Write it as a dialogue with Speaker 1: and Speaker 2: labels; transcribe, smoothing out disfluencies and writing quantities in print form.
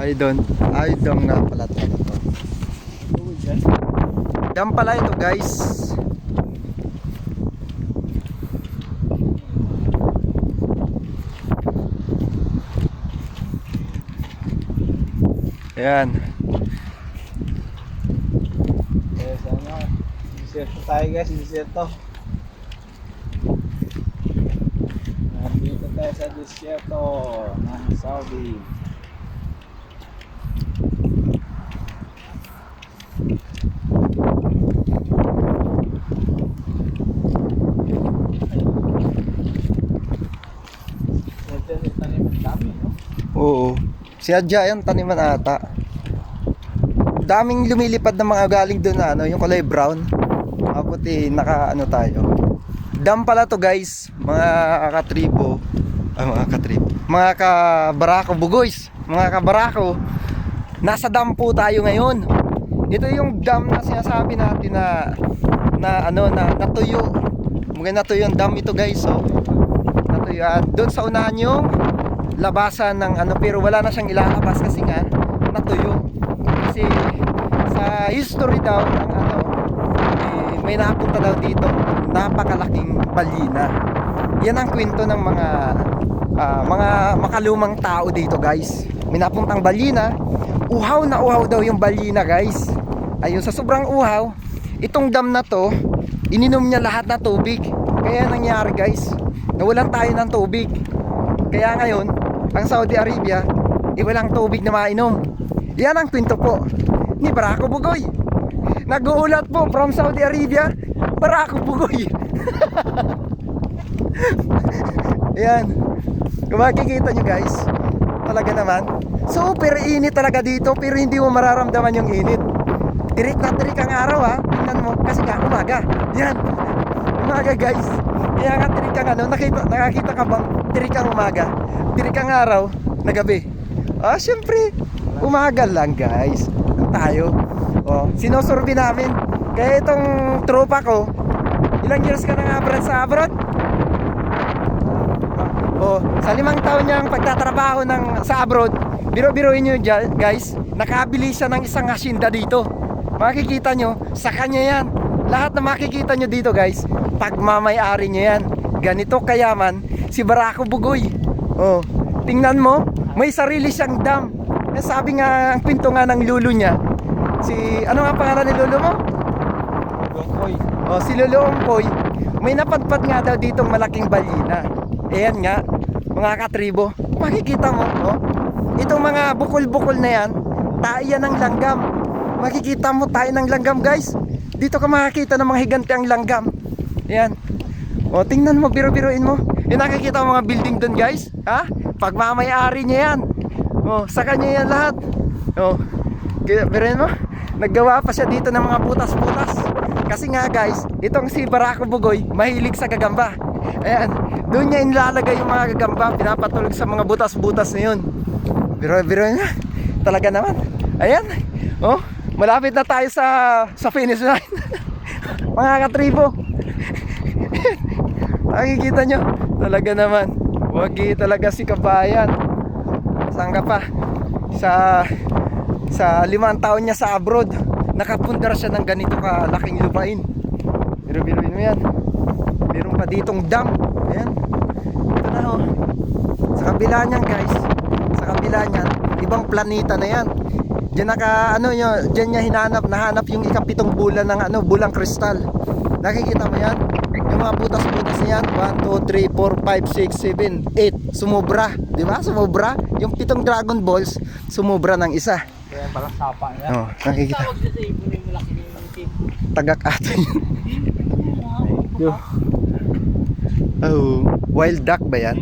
Speaker 1: I don't nga pala to. Dam pala ito guys. Ayan.
Speaker 2: Yes, ano, desierto tayo guys, desierto. Nandito tayo sa desierto ng Saudi.
Speaker 1: Oo. Si Adja yan, taniman ata. Daming lumilipad na mga galing doon na ano, yung kulay brown. Mabuti naka ano tayo. Dam pala to guys, mga katribo. Mga kabarako bugoys, mga kabarako. Nasa dam po tayo ngayon. Ito yung dam na sinasabi natin na natuyo. Mga natuyo yung dam ito guys, so. Natuyo. Doon sa unahan yung labasan ng ano, pero wala na siyang ilalabas kasi nga natuyo. Kasi sa history daw ng ano, may napunta daw dito napakalaking balyina. Yan ang kwento ng mga makalumang tao dito guys. May napuntang balyina. Uhaw na uhaw daw yung balyina guys. Ayun, sa sobrang uhaw, itong dam na to, ininom niya lahat na tubig. Kaya nangyari guys, nawalan tayo ng tubig. Kaya ngayon ang Saudi Arabia, walang tubig na mainom. Yan ang kwento po ni Barako Bugoy. Nag-uulat po from Saudi Arabia, Barako Bugoy. Yan. Kung makikita nyo guys, talaga naman super init talaga dito, pero hindi mo mararamdaman yung init. Tirik na tirik ang araw ha. Tingnan mo, kasi nga umaga. Yan, umaga guys. Kaya nga tirik ang ano, nakakita ka bang tirik ang umaga, tirik ang araw na gabi? Syempre umaga lang guys. Tayo sinusurvey namin. Kaya itong tropa ko, ilang years ka na nga sa abroad? Sa 5 taon niyang pagtatrabaho sa abroad, biro-biroin nyo guys, nakabili siya ng isang hacienda dito. Makikita nyo, sa kanya yan. Lahat na makikita nyo dito guys, pagmamay-ari nyo yan. Ganito kayaman si Barako Bugoy. Tingnan mo, may sarili siyang dam. Sabi nga, ang pinto nga ng lulo niya, ano nga pangalan ni lulo mo?
Speaker 2: Longkoy.
Speaker 1: Si Lolo Ongkoy, may napadpad nga daw ditong malaking balyina. Ayan nga, mga katribo, makikita mo, itong mga bukol-bukol na yan, tayo yan ng langgam. Makikita mo tayo ng langgam guys. Dito ka makikita ng mga higante ang langgam. Ayan. Tingnan mo, biro-biroin mo. Yung nakikita mo mga building dun guys, ha? Pagmamay-ari niya yan. Sa kanya yan lahat. Biroin mo, naggawa pa siya dito ng mga butas-butas. Kasi nga guys, itong si Barako Bugoy, mahilig sa gagamba. Ayan, doon niya inilalagay yung mga gagamba, pinapatulog sa mga butas-butas na yun. Biroin na, talaga naman. Ayan, malapit na tayo sa finish line. Mga katribo. Nakikita nyo, talaga naman, wagi talaga si kabayan. Saan ka pa? Sa 5 taon niya sa abroad, nakapundar siya ng ganito kalaking lupain. Biro-biroin mo yan. Meron pa ditong dam. Ayan, ito na sa kabila niyan guys, sa kabila niyan, ibang planeta na yan. Diyan niya nahanap yung ika-7 bulan ng bulang kristal. Nakikita mo yan? Yung mga butas-butas niyan, 1, 2, 3, 4, 5, 6, 7, 8. Sumobra, di ba? Sumobra. Yung 7 Dragon Balls, sumobra ng isa.
Speaker 2: Kaya palang sapa niya.
Speaker 1: Nakikita. Tagak ato yun. Wild duck ba yan?